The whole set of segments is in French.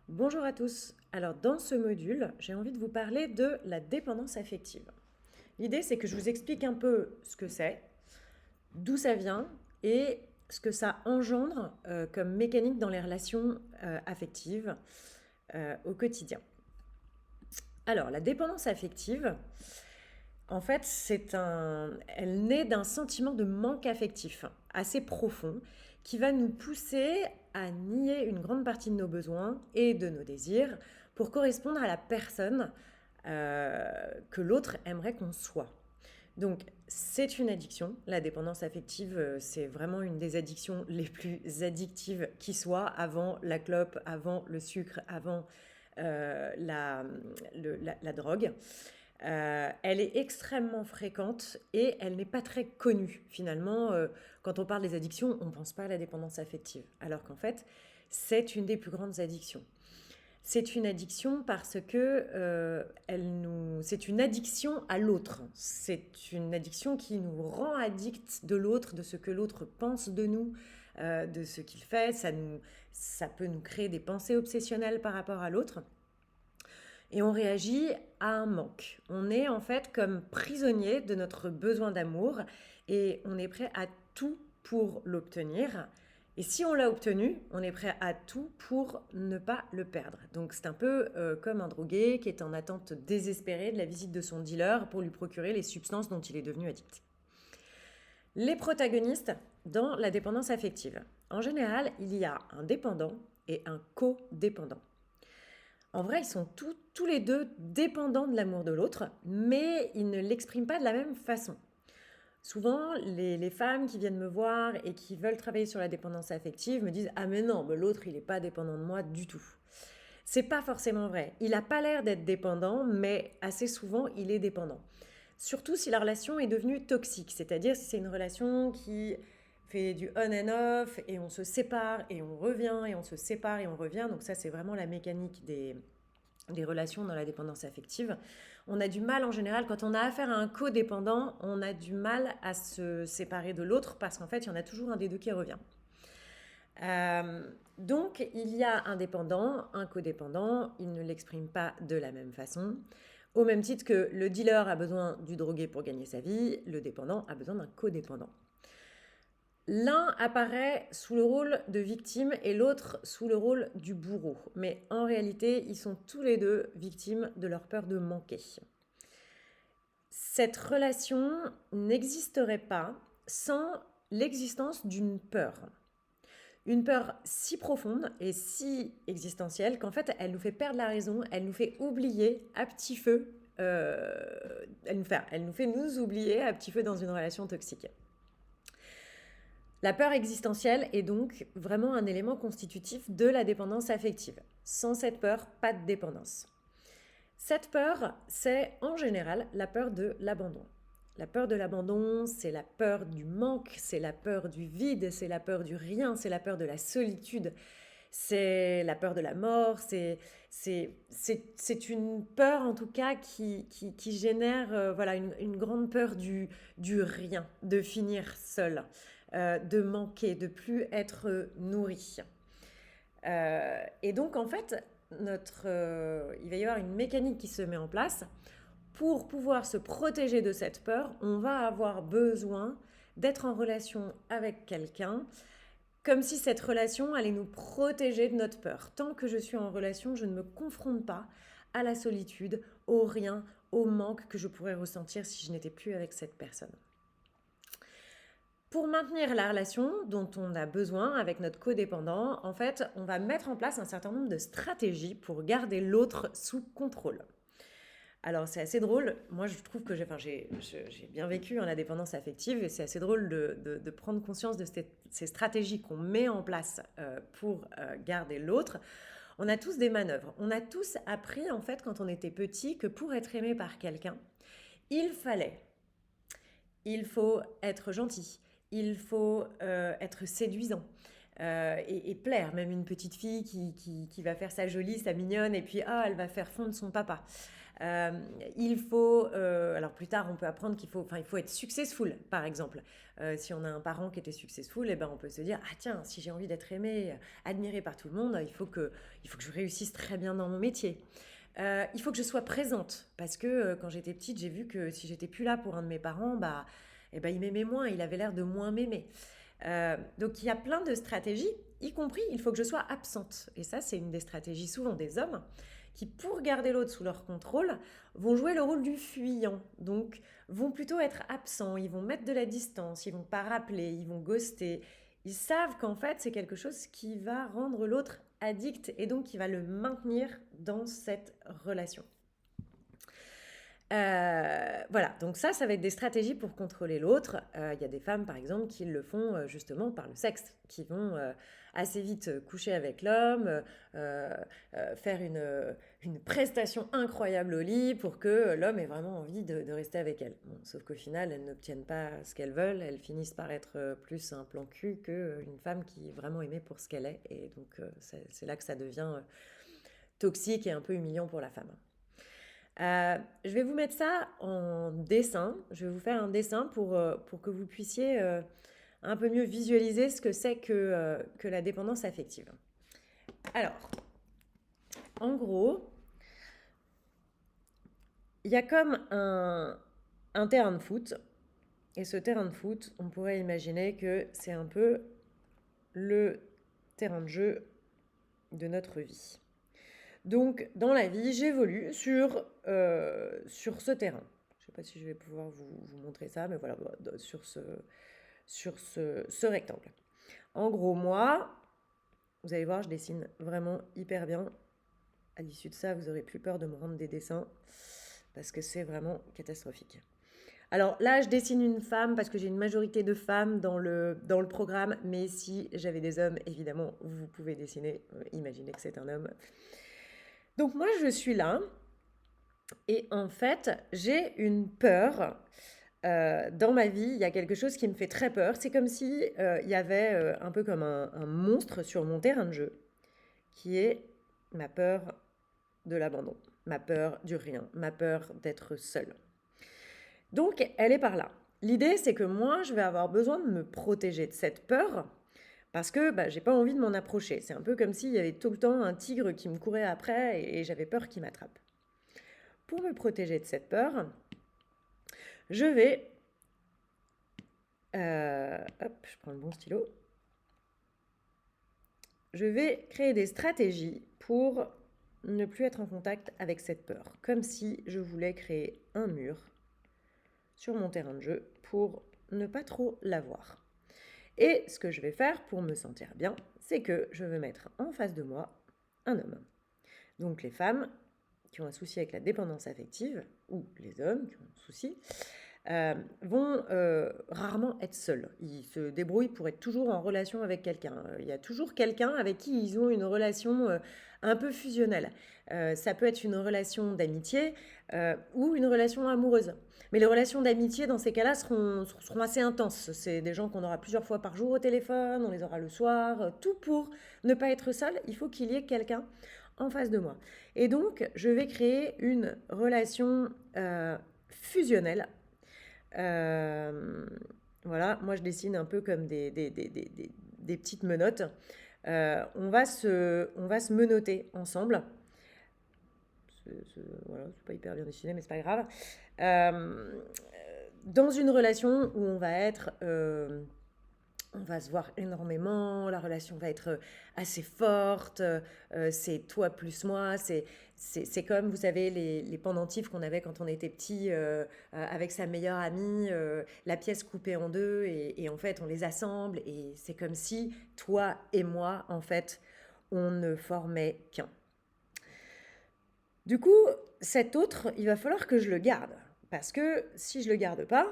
Bonjour à tous. Alors dans ce module, j'ai envie de vous parler de la dépendance affective. L'idée, c'est que je vous explique un peu ce que c'est, d'où ça vient et ce que ça engendre comme mécanique dans les relations affectives au quotidien. Alors la dépendance affective, en fait, elle naît d'un sentiment de manque affectif assez profond qui va nous pousser à nier une grande partie de nos besoins et de nos désirs pour correspondre à la personne que l'autre aimerait qu'on soit. Donc, c'est une addiction. La dépendance affective, c'est vraiment une des addictions les plus addictives qui soit, avant la clope, avant le sucre, avant la drogue. Elle est extrêmement fréquente et elle n'est pas très connue. Finalement, quand on parle des addictions, on ne pense pas à la dépendance affective. Alors qu'en fait, c'est une des plus grandes addictions. C'est une addiction parce que c'est une addiction à l'autre. C'est une addiction qui nous rend addicts de l'autre, de ce que l'autre pense de nous, de ce qu'il fait. Ça peut nous créer des pensées obsessionnelles par rapport à l'autre. Et on réagit à un manque. On est en fait comme prisonnier de notre besoin d'amour et on est prêt à tout pour l'obtenir. Et si on l'a obtenu, on est prêt à tout pour ne pas le perdre. Donc c'est un peu comme un drogué qui est en attente désespérée de la visite de son dealer pour lui procurer les substances dont il est devenu addict. Les protagonistes dans la dépendance affective. En général, il y a un dépendant et un codépendant. En vrai, ils sont tous les deux dépendants de l'amour de l'autre, mais ils ne l'expriment pas de la même façon. Souvent, les femmes qui viennent me voir et qui veulent travailler sur la dépendance affective me disent « Ah mais non, mais l'autre, il n'est pas dépendant de moi du tout ». C'est pas forcément vrai. Il n'a pas l'air d'être dépendant, mais assez souvent, il est dépendant. Surtout si la relation est devenue toxique, c'est-à-dire si c'est une relation qui fait du on and off et on se sépare et on revient et on se sépare et on revient. Donc ça, c'est vraiment la mécanique des relations dans la dépendance affective. On a du mal en général, quand on a affaire à un codépendant, on a du mal à se séparer de l'autre parce qu'en fait, il y en a toujours un des deux qui revient. Donc, il y a un dépendant, un codépendant, ils ne l'expriment pas de la même façon. Au même titre que le dealer a besoin du drogué pour gagner sa vie, le dépendant a besoin d'un codépendant. L'un apparaît sous le rôle de victime et l'autre sous le rôle du bourreau. Mais en réalité, ils sont tous les deux victimes de leur peur de manquer. Cette relation n'existerait pas sans l'existence d'une peur. Une peur si profonde et si existentielle qu'en fait, elle nous fait perdre la raison, elle nous fait oublier à petit feu, elle nous fait nous oublier à petit feu dans une relation toxique. La peur existentielle est donc vraiment un élément constitutif de la dépendance affective. Sans cette peur, pas de dépendance. Cette peur, c'est en général la peur de l'abandon. La peur de l'abandon, c'est la peur du manque, c'est la peur du vide, c'est la peur du rien, c'est la peur de la solitude, c'est la peur de la mort, c'est une peur en tout cas qui génère voilà, une grande peur du rien, de finir seul, de manquer, de plus être nourri. Et donc en fait, il va y avoir une mécanique qui se met en place. Pour pouvoir se protéger de cette peur, on va avoir besoin d'être en relation avec quelqu'un, comme si cette relation allait nous protéger de notre peur. Tant que je suis en relation, je ne me confronte pas à la solitude, au rien, au manque que je pourrais ressentir si je n'étais plus avec cette personne. Pour maintenir la relation dont on a besoin avec notre codépendant, en fait, on va mettre en place un certain nombre de stratégies pour garder l'autre sous contrôle. Alors c'est assez drôle, moi je trouve que j'ai bien vécu la dépendance affective et c'est assez drôle de prendre conscience de ces stratégies qu'on met en place pour garder l'autre. On a tous des manœuvres, on a tous appris en fait quand on était petit que pour être aimé par quelqu'un, il faut être gentil, il faut être séduisant, et plaire. Même une petite fille qui va faire sa jolie, sa mignonne, et puis elle va faire fondre son papa. Euh, il faut, alors plus tard, on peut apprendre il faut être successful, par exemple. Si on a un parent qui était successful, eh ben, on peut se dire, ah tiens, si j'ai envie d'être aimé, admiré par tout le monde, il faut que je réussisse très bien dans mon métier. Il faut que je sois présente, parce que quand j'étais petite, j'ai vu que si j'étais plus là pour un de mes parents, eh ben, il m'aimait moins, il avait l'air de moins m'aimer. Donc il y a plein de stratégies, y compris il faut que je sois absente. Et ça, c'est une des stratégies souvent des hommes qui, pour garder l'autre sous leur contrôle, vont jouer le rôle du fuyant. Donc vont plutôt être absents, ils vont mettre de la distance, ils vont pas rappeler, ils vont ghoster. Ils savent qu'en fait, c'est quelque chose qui va rendre l'autre addict et donc qui va le maintenir dans cette relation. Voilà, donc ça va être des stratégies pour contrôler l'autre. Il y a des femmes, par exemple, qui le font justement par le sexe, qui vont assez vite coucher avec l'homme, faire une prestation incroyable au lit pour que l'homme ait vraiment envie de rester avec elle. Bon, sauf qu'au final, elles n'obtiennent pas ce qu'elles veulent, elles finissent par être plus un plan cul qu'une femme qui est vraiment aimée pour ce qu'elle est. Et donc, c'est là que ça devient toxique et un peu humiliant pour la femme. Je vais vous mettre ça en dessin. Je vais vous faire un dessin pour que vous puissiez un peu mieux visualiser ce que c'est que la dépendance affective. Alors, en gros, il y a comme un terrain de foot. Et ce terrain de foot, on pourrait imaginer que c'est un peu le terrain de jeu de notre vie. Donc, dans la vie, j'évolue sur ce terrain. Je ne sais pas si je vais pouvoir vous montrer ça, mais voilà, sur ce rectangle. En gros, moi, vous allez voir, je dessine vraiment hyper bien. À l'issue de ça, vous n'aurez plus peur de me rendre des dessins, parce que c'est vraiment catastrophique. Alors là, je dessine une femme, parce que j'ai une majorité de femmes dans le programme, mais si j'avais des hommes, évidemment, vous pouvez dessiner, imaginez que c'est un homme. Donc moi, je suis là et en fait, j'ai une peur. Dans ma vie, il y a quelque chose qui me fait très peur. C'est comme si il y avait un peu comme un monstre sur mon terrain de jeu, qui est ma peur de l'abandon, ma peur du rien, ma peur d'être seule. Donc, elle est par là. L'idée, c'est que moi, je vais avoir besoin de me protéger de cette peur parce que j'ai pas envie de m'en approcher. C'est un peu comme s'il y avait tout le temps un tigre qui me courait après et j'avais peur qu'il m'attrape. Pour me protéger de cette peur, je vais... je prends le bon stylo. Je vais créer des stratégies pour ne plus être en contact avec cette peur. Comme si je voulais créer un mur sur mon terrain de jeu pour ne pas trop la voir. Et ce que je vais faire pour me sentir bien, c'est que je vais mettre en face de moi un homme. Donc les femmes qui ont un souci avec la dépendance affective, ou les hommes qui ont un souci, vont rarement être seuls. Ils se débrouillent pour être toujours en relation avec quelqu'un. Il y a toujours quelqu'un avec qui ils ont une relation un peu fusionnelle. Ça peut être une relation d'amitié ou une relation amoureuse. Mais les relations d'amitié, dans ces cas-là, seront assez intenses. C'est des gens qu'on aura plusieurs fois par jour au téléphone, on les aura le soir, tout pour ne pas être seul. Il faut qu'il y ait quelqu'un en face de moi. Et donc, je vais créer une relation fusionnelle. Voilà, moi je dessine un peu comme des petites menottes. On va se menotter ensemble. Voilà, c'est pas hyper bien dessiné, mais c'est pas grave. Dans une relation où on va se voir énormément, la relation va être assez forte, c'est toi plus moi, c'est comme, vous savez, les pendentifs qu'on avait quand on était petit avec sa meilleure amie, la pièce coupée en deux, et en fait on les assemble, et c'est comme si toi et moi, en fait, on ne formait qu'un. Du coup, cet autre, il va falloir que je le garde, parce que si je le garde pas,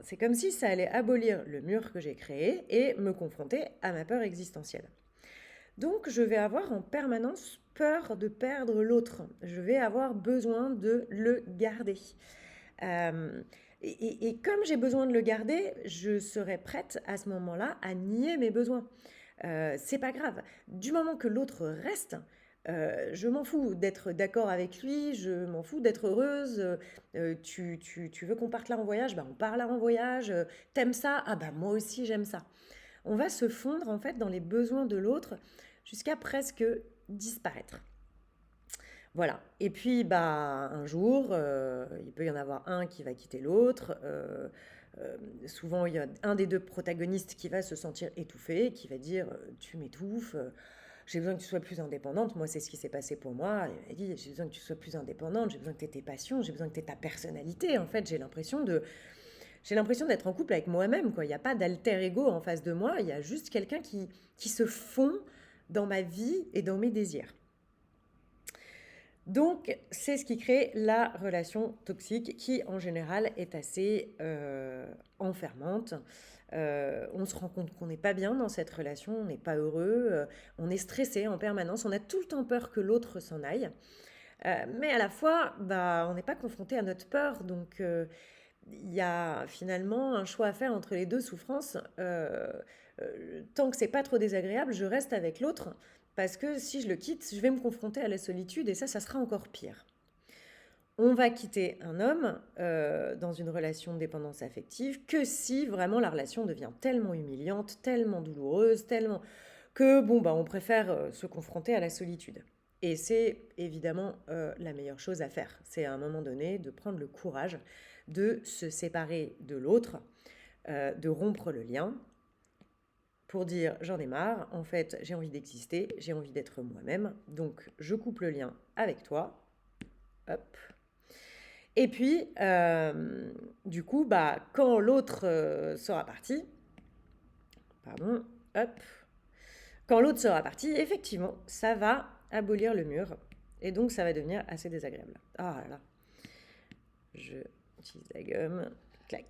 c'est comme si ça allait abolir le mur que j'ai créé et me confronter à ma peur existentielle. Donc, je vais avoir en permanence peur de perdre l'autre. Je vais avoir besoin de le garder. Et comme j'ai besoin de le garder, je serai prête à ce moment-là à nier mes besoins. C'est pas grave. Du moment que l'autre reste, je m'en fous d'être d'accord avec lui, je m'en fous d'être heureuse. Tu veux qu'on parte là en voyage? Bah, on part là en voyage. T'aimes ça? Ah bah moi aussi j'aime ça. On va se fondre en fait dans les besoins de l'autre jusqu'à presque disparaître. Voilà. Et puis, bah, un jour, il peut y en avoir un qui va quitter l'autre. Souvent, il y a un des deux protagonistes qui va se sentir étouffé, qui va dire tu m'étouffes, j'ai besoin que tu sois plus indépendante. Moi, c'est ce qui s'est passé pour moi. Il m'a dit j'ai besoin que tu sois plus indépendante, j'ai besoin que tu aies tes passions, j'ai besoin que tu aies ta personnalité. En fait, j'ai l'impression d'être en couple avec moi-même, quoi. Il n'y a pas d'alter ego en face de moi, il y a juste quelqu'un qui se fond dans ma vie et dans mes désirs. Donc, c'est ce qui crée la relation toxique qui, en général, est assez enfermante. On se rend compte qu'on n'est pas bien dans cette relation, on n'est pas heureux, on est stressé en permanence, on a tout le temps peur que l'autre s'en aille. Mais à la fois, bah, on n'est pas confronté à notre peur, donc il y a finalement un choix à faire entre les deux souffrances. Tant que c'est pas trop désagréable, je reste avec l'autre parce que si je le quitte, je vais me confronter à la solitude et ça sera encore pire. On va quitter un homme dans une relation de dépendance affective que si vraiment la relation devient tellement humiliante, tellement douloureuse, tellement que bon bah on préfère se confronter à la solitude. Et c'est évidemment la meilleure chose à faire. C'est à un moment donné de prendre le courage de se séparer de l'autre, de rompre le lien pour dire j'en ai marre, en fait j'ai envie d'exister, j'ai envie d'être moi-même, donc je coupe le lien avec toi, hop. Et puis, du coup, bah, quand l'autre sera parti, pardon, hop, quand l'autre sera parti, effectivement, ça va abolir le mur, et donc ça va devenir assez désagréable. Ah là là, je utilise la gomme, clac,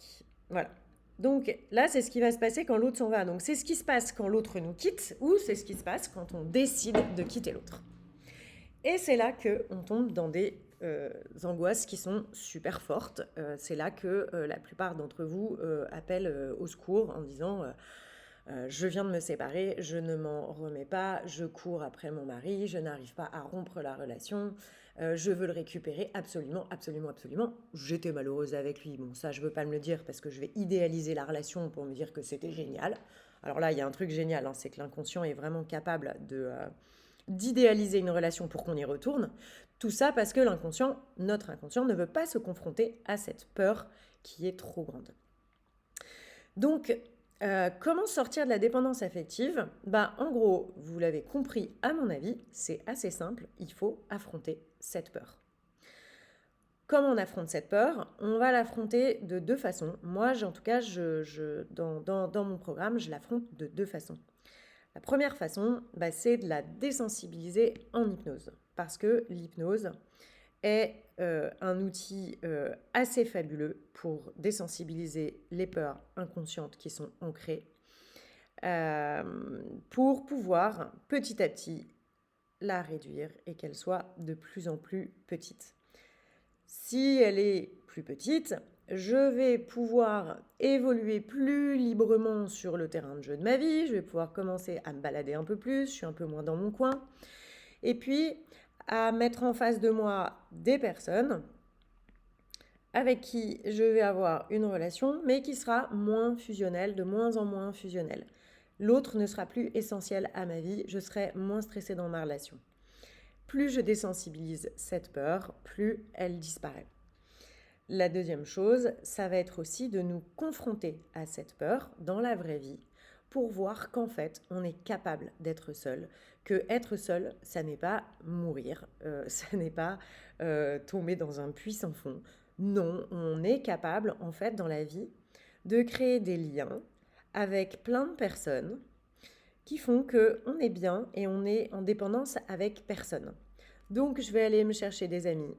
voilà. Donc là, c'est ce qui va se passer quand l'autre s'en va. Donc c'est ce qui se passe quand l'autre nous quitte ou c'est ce qui se passe quand on décide de quitter l'autre. Et c'est là qu'on tombe dans des angoisses qui sont super fortes. C'est là que la plupart d'entre vous appellent au secours en disant je viens de me séparer, je ne m'en remets pas, je cours après mon mari, je n'arrive pas à rompre la relation, je veux le récupérer absolument, absolument, absolument. J'étais malheureuse avec lui. Bon, ça, je ne veux pas me le dire parce que je vais idéaliser la relation pour me dire que c'était génial. Alors là, il y a un truc génial, hein, c'est que l'inconscient est vraiment capable d'idéaliser une relation pour qu'on y retourne. Tout ça parce que notre inconscient, ne veut pas se confronter à cette peur qui est trop grande. Donc, comment sortir de la dépendance affective? Bah, en gros, vous l'avez compris à mon avis, c'est assez simple, il faut affronter cette peur. Comment on affronte cette peur? On va l'affronter de deux façons. Moi, en tout cas, dans mon programme, je l'affronte de deux façons. La première façon, bah, c'est de la désensibiliser en hypnose. Parce que l'hypnose est un outil assez fabuleux pour désensibiliser les peurs inconscientes qui sont ancrées, pour pouvoir petit à petit la réduire et qu'elle soit de plus en plus petite. Si elle est plus petite, je vais pouvoir évoluer plus librement sur le terrain de jeu de ma vie, je vais pouvoir commencer à me balader un peu plus, je suis un peu moins dans mon coin, et puis à mettre en face de moi des personnes avec qui je vais avoir une relation, mais qui sera moins fusionnelle, de moins en moins fusionnelle. L'autre ne sera plus essentiel à ma vie, je serai moins stressée dans ma relation. Plus je désensibilise cette peur, plus elle disparaît. La deuxième chose, ça va être aussi de nous confronter à cette peur dans la vraie vie pour voir qu'en fait, on est capable d'être seul, que être seul, ça n'est pas mourir, ça n'est pas tomber dans un puits sans fond. Non, on est capable, en fait, dans la vie, de créer des liens avec plein de personnes qui font qu'on est bien et on est en dépendance avec personne. Donc, je vais aller me chercher des amis.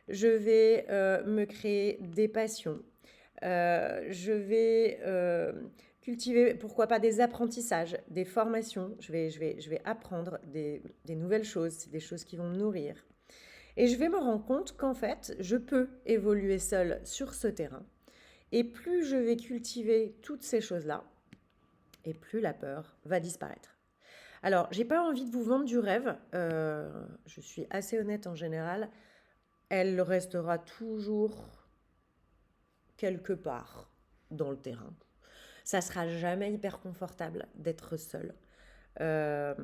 Je vais me créer des passions. Je vais cultiver, pourquoi pas, des apprentissages, des formations. Je vais apprendre des nouvelles choses. C'est des choses qui vont me nourrir. Et je vais me rendre compte qu'en fait, je peux évoluer seule sur ce terrain. Et plus je vais cultiver toutes ces choses-là, et plus la peur va disparaître. Alors, j'ai pas envie de vous vendre du rêve, je suis assez honnête en général, elle restera toujours quelque part dans le terrain. Ça sera jamais hyper confortable d'être seul. Euh,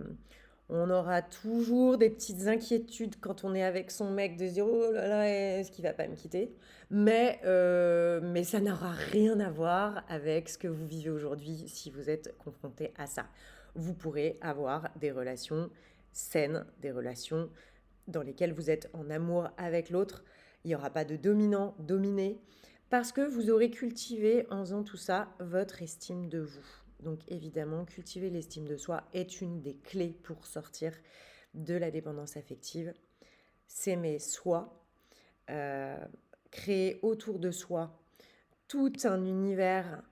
on aura toujours des petites inquiétudes quand on est avec son mec de se dire oh là là, est-ce qu'il va pas me quitter? Mais ça n'aura rien à voir avec ce que vous vivez aujourd'hui si vous êtes confronté à ça. Vous pourrez avoir des relations saines, des relations dans lesquelles vous êtes en amour avec l'autre. Il n'y aura pas de dominant, dominé, parce que vous aurez cultivé en faisant tout ça votre estime de vous. Donc évidemment, cultiver l'estime de soi est une des clés pour sortir de la dépendance affective. S'aimer soi, euh, créer autour de soi tout un univers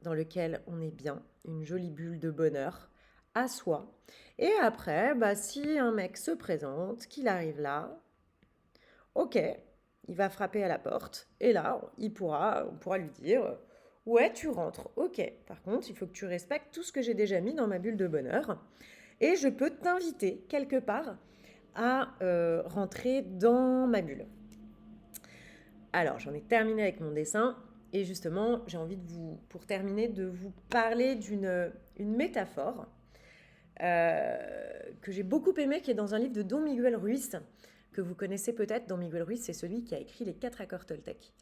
dans lequel on est bien, une jolie bulle de bonheur à soi. Et après, si un mec se présente, qu'il arrive là, ok, il va frapper à la porte. Et là, on pourra lui dire ouais, tu rentres, ok. Par contre, il faut que tu respectes tout ce que j'ai déjà mis dans ma bulle de bonheur. Et je peux t'inviter quelque part à rentrer dans ma bulle. Alors, j'en ai terminé avec mon dessin. Et justement, j'ai envie pour terminer, de vous parler une métaphore que j'ai beaucoup aimée, qui est dans un livre de Don Miguel Ruiz, que vous connaissez peut-être. Don Miguel Ruiz, c'est celui qui a écrit les 4 accords Toltec.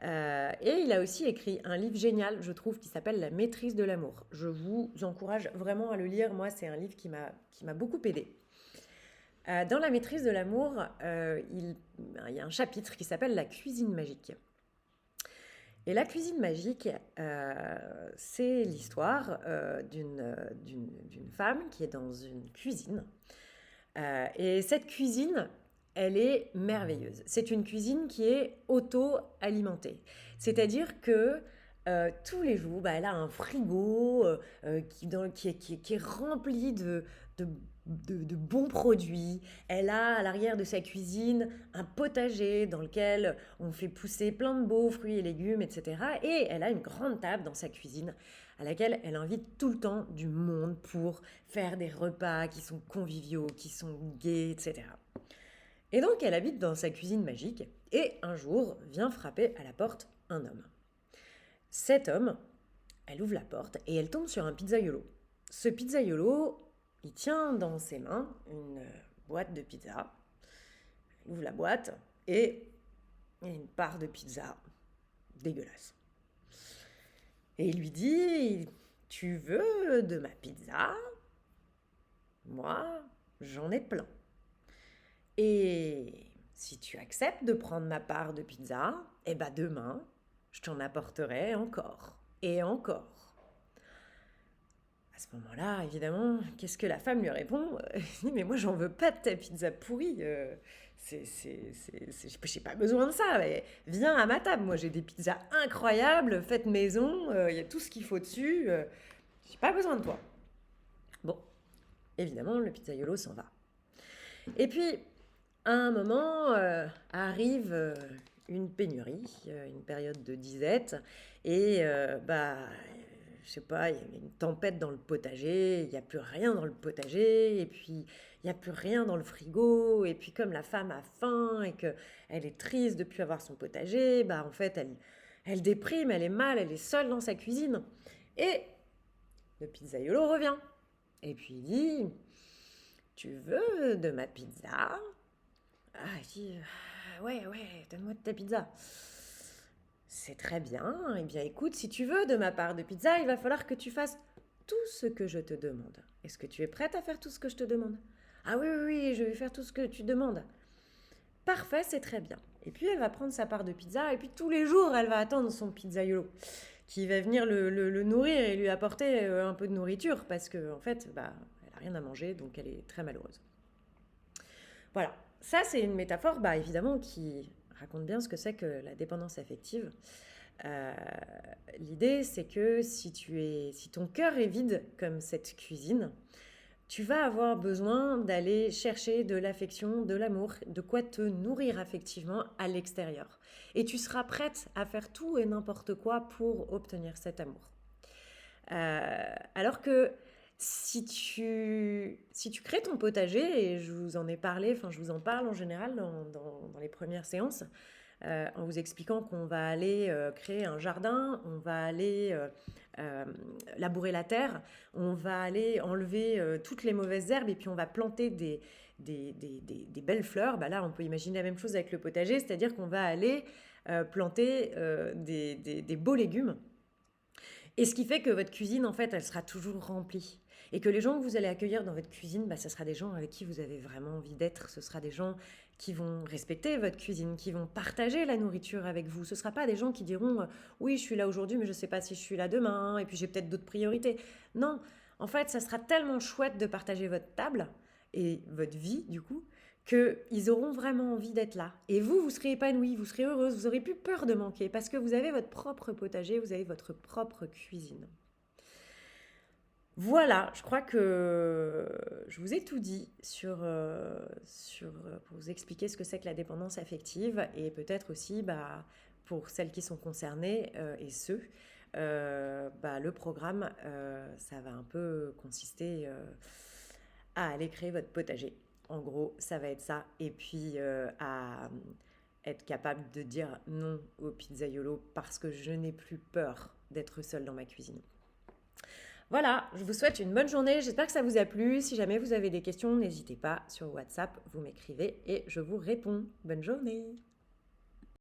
Et il a aussi écrit un livre génial, je trouve, qui s'appelle La maîtrise de l'amour. Je vous encourage vraiment à le lire. Moi, c'est un livre qui m'a beaucoup aidé. Dans La maîtrise de l'amour, il y a un chapitre qui s'appelle La cuisine magique. Et la cuisine magique, c'est l'histoire d'une femme qui est dans une cuisine. Et cette cuisine, elle est merveilleuse. C'est une cuisine qui est auto-alimentée. C'est-à-dire que tous les jours, elle a un frigo qui est rempli de bons produits. Elle a à l'arrière de sa cuisine un potager dans lequel on fait pousser plein de beaux fruits et légumes, etc. Et elle a une grande table dans sa cuisine à laquelle elle invite tout le temps du monde pour faire des repas qui sont conviviaux, qui sont gais, etc. Et donc elle habite dans sa cuisine magique et un jour vient frapper à la porte un homme. Cet homme, elle ouvre la porte et elle tombe sur un pizzaiolo. Ce pizzaiolo, il tient dans ses mains une boîte de pizza. Il ouvre la boîte et il y a une part de pizza dégueulasse. Et il lui dit « Tu veux de ma pizza ? Moi, j'en ai plein. Et si tu acceptes de prendre ma part de pizza, demain, je t'en apporterai encore et encore. » À ce moment-là, évidemment, qu'est-ce que la femme lui répond ? Mais moi, j'en veux pas de ta pizza pourrie. J'ai pas besoin de ça. Mais viens à ma table. Moi, j'ai des pizzas incroyables, faites maison. Il y a tout ce qu'il faut dessus. J'ai pas besoin de toi. Bon, évidemment, le pizzaiolo s'en va. Et puis, à un moment, arrive une pénurie, une période de disette. Et je sais pas, il y avait une tempête dans le potager, il n'y a plus rien dans le potager, et puis il n'y a plus rien dans le frigo, et puis comme la femme a faim et qu'elle est triste de ne plus avoir son potager, en fait elle déprime, elle est mal, elle est seule dans sa cuisine. Et le pizzaiolo revient, et puis il dit « Tu veux de ma pizza ?» Ah, il dit « Ouais, donne-moi de ta pizza. » C'est très bien. Eh bien, écoute, si tu veux de ma part de pizza, il va falloir que tu fasses tout ce que je te demande. Est-ce que tu es prête à faire tout ce que je te demande ? Ah oui, je vais faire tout ce que tu demandes. Parfait, c'est très bien. Et puis, elle va prendre sa part de pizza et puis tous les jours, elle va attendre son pizzaiolo qui va venir le nourrir et lui apporter un peu de nourriture parce qu'en fait, elle n'a rien à manger, donc elle est très malheureuse. Voilà, ça c'est une métaphore, évidemment, qui raconte bien ce que c'est que la dépendance affective. L'idée, c'est que si ton cœur est vide comme cette cuisine, tu vas avoir besoin d'aller chercher de l'affection, de l'amour, de quoi te nourrir affectivement à l'extérieur. Et tu seras prête à faire tout et n'importe quoi pour obtenir cet amour. Alors que si tu crées ton potager, et je vous en ai parlé, enfin je vous en parle en général dans les premières séances, en vous expliquant qu'on va aller créer un jardin, on va aller euh, labourer la terre, on va aller enlever toutes les mauvaises herbes et puis on va planter des belles fleurs. Bah là, on peut imaginer la même chose avec le potager, c'est-à-dire qu'on va aller planter des beaux légumes. Et ce qui fait que votre cuisine, en fait, elle sera toujours remplie. Et que les gens que vous allez accueillir dans votre cuisine, bah, ce sera des gens avec qui vous avez vraiment envie d'être. Ce sera des gens qui vont respecter votre cuisine, qui vont partager la nourriture avec vous. Ce ne sera pas des gens qui diront oui, je suis là aujourd'hui, mais je ne sais pas si je suis là demain, et puis j'ai peut-être d'autres priorités. Non, en fait, ça sera tellement chouette de partager votre table et votre vie, du coup, qu'ils auront vraiment envie d'être là. Et vous, vous serez épanoui, vous serez heureuse, vous n'aurez plus peur de manquer parce que vous avez votre propre potager, vous avez votre propre cuisine. Voilà, je crois que je vous ai tout dit pour vous expliquer ce que c'est que la dépendance affective et peut-être aussi bah, pour celles qui sont concernées et ceux, bah, le programme, ça va un peu consister à aller créer votre potager. En gros, ça va être ça. Et puis à être capable de dire non au pizzaiolo parce que je n'ai plus peur d'être seule dans ma cuisine. Voilà, je vous souhaite une bonne journée. J'espère que ça vous a plu. Si jamais vous avez des questions, n'hésitez pas sur WhatsApp, vous m'écrivez et je vous réponds. Bonne journée.